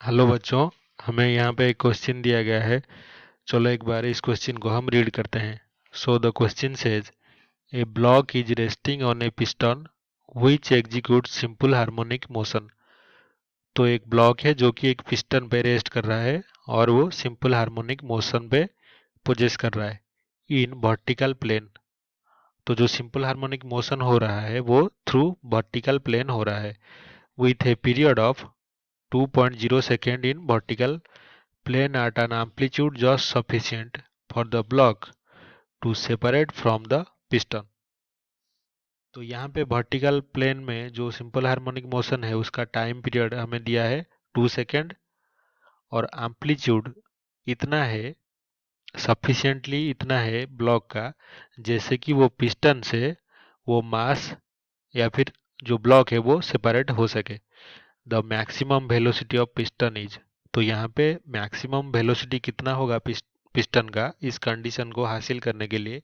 Hello बच्चों, हमें यहाँ पे एक क्वेश्चन दिया गया है। चलो एक बार इस क्वेश्चन को हम रीड करते हैं। So the question says A block is resting on A piston which execute simple harmonic motion. तो एक ब्लॉक है जो कि एक पिस्टन पे रेस्ट कर रहा है और वो सिंपल हार्मोनिक मोशन पे पोजेस कर रहा है इन वर्टिकल प्लेन। तो जो सिंपल हार्मोनिक मोशन हो रहा है वो थ्रू वर्टिकल प्लेन हो रहा है with a period of 2.0 second in vertical plane at an amplitude just sufficient for the block to separate from the piston। तो यहाँ पे वर्टिकल प्लेन में जो सिंपल हार्मोनिक मोशन है उसका टाइम पीरियड हमें दिया है 2 सेकेंड और एम्पलीट्यूड इतना है, सफिशिएंटली इतना है ब्लॉक का जैसे कि वो पिस्टन से वो मास या फिर जो ब्लॉक है वो सेपरेट हो सके। The maximum velocity of piston is. तो यहाँ पे मैक्सिमम वेलोसिटी कितना होगा पिस्टन का, इस कंडीशन को हासिल करने के लिए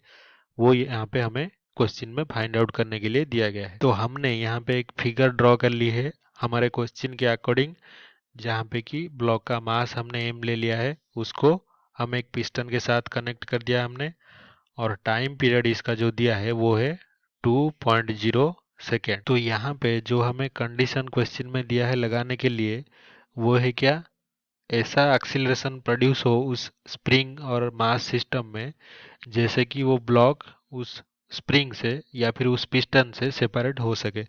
वो यहाँ पे हमें क्वेश्चन में फाइंड आउट करने के लिए दिया गया है। तो हमने यहाँ पे एक फिगर ड्रॉ कर ली है हमारे क्वेश्चन के अकॉर्डिंग, जहाँ पे कि ब्लॉक का मास हमने एम ले लिया है, उसको हम एक पिस्टन के साथ कनेक्ट कर दिया हमने और टाइम पीरियड इसका जो दिया है वो है 2.0 सेकेंड। तो यहाँ पे जो हमें कंडीशन क्वेश्चन में दिया है लगाने के लिए वो है क्या, ऐसा एक्सीलरेशन प्रोड्यूस हो उस स्प्रिंग और मास सिस्टम में जैसे कि वो ब्लॉक उस स्प्रिंग से या फिर उस पिस्टन से सेपरेट हो सके।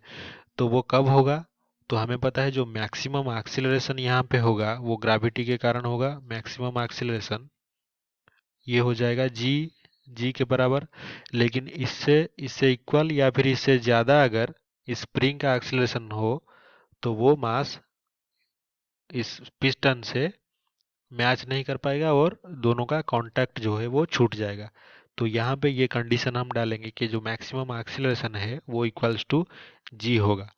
तो वो कब होगा, तो हमें पता है जो मैक्सिमम एक्सीलरेशन यहाँ पे होगा वो ग्रेविटी के कारण होगा। मैक्सिमम एक्सीलरेशन ये हो जाएगा जी के बराबर। लेकिन इससे इससे इक्वल या फिर इससे ज़्यादा अगर स्प्रिंग का एक्सीलरेशन हो तो वो मास इस पिस्टन से मैच नहीं कर पाएगा और दोनों का कांटेक्ट जो है वो छूट जाएगा। तो यहाँ पे ये कंडीशन हम डालेंगे कि जो मैक्सिमम एक्सीलरेशन है वो इक्वल्स टू जी होगा।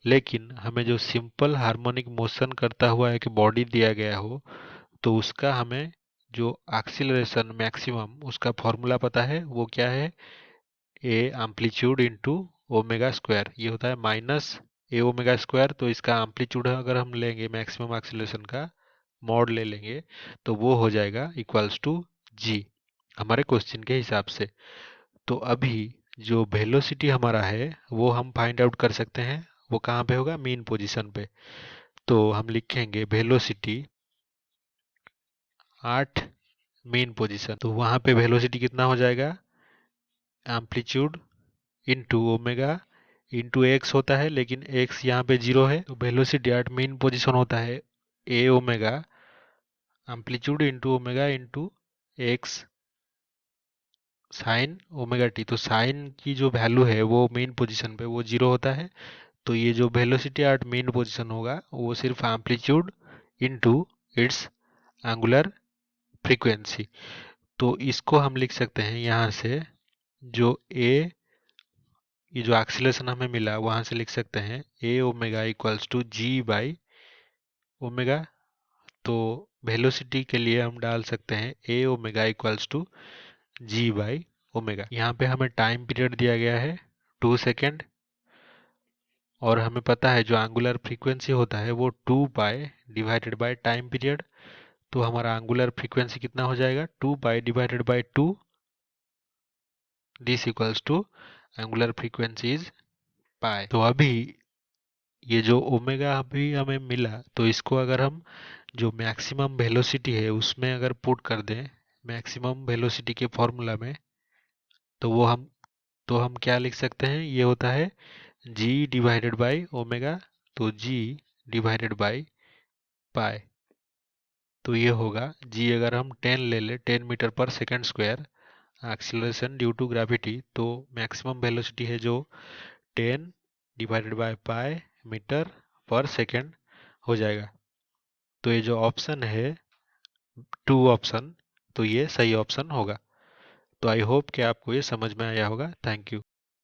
लेकिन हमें जो सिंपल हार्मोनिक मोशन करता हुआ एक बॉडी दिया गया हो तो उसका हमें जो एक्सीलरेशन मैक्सिमम उसका फॉर्मूला पता है, वो क्या है, A amplitude into omega square. ये होता है माइनस ए ओमेगा स्क्वायर। तो इसका एम्पलीट्यूड अगर हम लेंगे मैक्सिमम एक्सीलरेशन का मॉड ले लेंगे तो वो हो जाएगा इक्वल्स टू जी हमारे क्वेश्चन के हिसाब से। तो अभी जो वेलोसिटी हमारा है वो हम फाइंड आउट कर सकते हैं। वो कहाँ पे होगा, मीन पोजीशन पे। तो हम लिखेंगे वेलोसिटी 8 मीन पोजीशन। तो वहाँ पे वेलोसिटी कितना हो जाएगा, amplitude into omega into x होता है, लेकिन एक्स यहाँ पे 0 है। तो वेलोसिटी एट मीन पोजीशन होता है A omega amplitude into omega into X sine omega T. तो साइन की जो वैल्यू है वो मेन पोजीशन पे वो 0 होता है। तो ये जो वेलोसिटी एट मेन पोजीशन होगा वो सिर्फ amplitude into its angular frequency. तो इसको हम लिख सकते हैं यहाँ से, जो ए ये जो एक्सीलरेशन हमें मिला वहां से लिख सकते हैं A omega equals to G by omega. तो वेलोसिटी के लिए हम डाल सकते हैं A omega equals to G by omega. यहाँ पे हमें टाइम पीरियड दिया गया है 2 सेकेंड और हमें पता है जो एंगुलर फ्रीक्वेंसी होता है वो 2 pi divided by time period. तो हमारा एंगुलर फ्रीक्वेंसी कितना हो जाएगा, 2 pi divided by 2। This equals to angular frequency is pi. तो अभी ये जो ओमेगा अभी हमें मिला तो इसको अगर हम जो मैक्सिमम वेलोसिटी है उसमें अगर पुट कर दें मैक्सिमम वेलोसिटी के फॉर्मूला में, तो हम क्या लिख सकते हैं, ये होता है जी डिवाइडेड बाई ओमेगा। तो जी डिवाइडेड बाई पाई। तो ये होगा जी, अगर हम 10 ले लें 10 metre per second square acceleration due to gravity, तो मैक्सिमम वेलोसिटी है जो 10 डिवाइडेड बाय पाई मीटर पर सेकेंड हो जाएगा। तो ये जो ऑप्शन है 2 ऑप्शन, तो ये सही ऑप्शन होगा। तो आई होप कि आपको ये समझ में आया होगा। Thank you.